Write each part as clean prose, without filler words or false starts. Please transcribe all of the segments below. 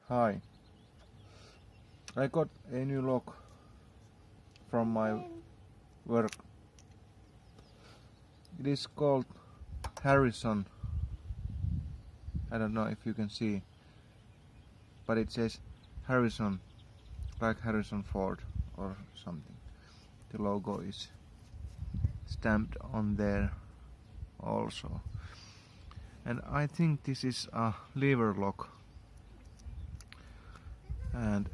Hi. I got a new lock from my work. It is called Harrison. I don't know if you can see, but it says Harrison, like Harrison Ford or something. The logo is stamped on there also. And I think this is a lever lock. And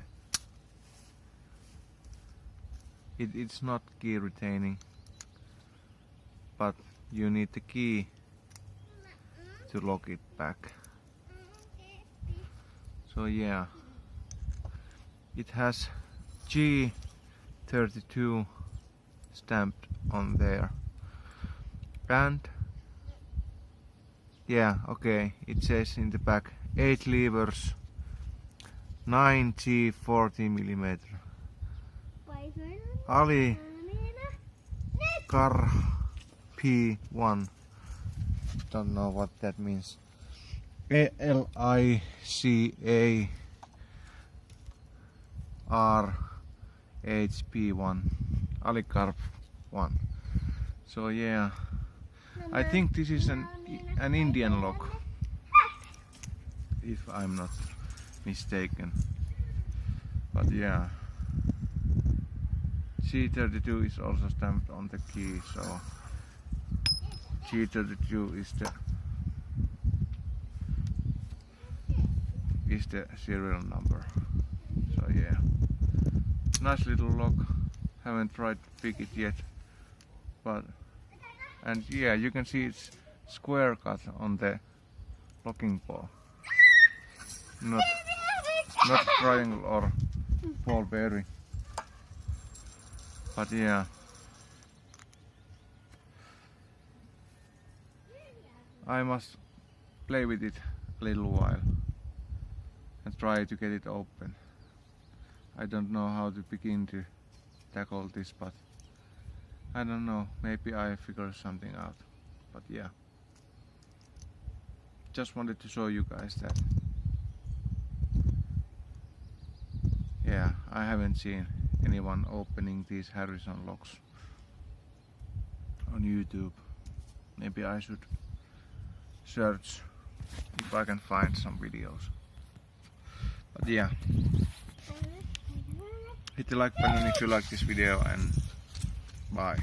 it's not key retaining, but you need the key to lock it back. So yeah, it has G32 stamped on there, and yeah, okay, it says in the back 8 levers, 9G 40mm. Ali Car P1. Don't know what that means. ALICARHP1. Alicarp 1. So yeah, I think this is an Indian lock, if I'm not mistaken. But yeah, G32 is also stamped on the key, so G32 is the serial number. So yeah, nice little lock. Haven't tried to pick it yet, but and yeah, you can see it's square cut on the locking ball, not triangle or ball bearing. But yeah, I must play with it a little while and try to get it open. I don't know how to begin to tackle this, but I don't know, maybe I figure something out. But yeah, just wanted to show you guys that. Yeah, I haven't seen anyone opening these Harrison locks on YouTube. Maybe I should search if I can find some videos. But yeah, hit the like button if you like this video, and bye.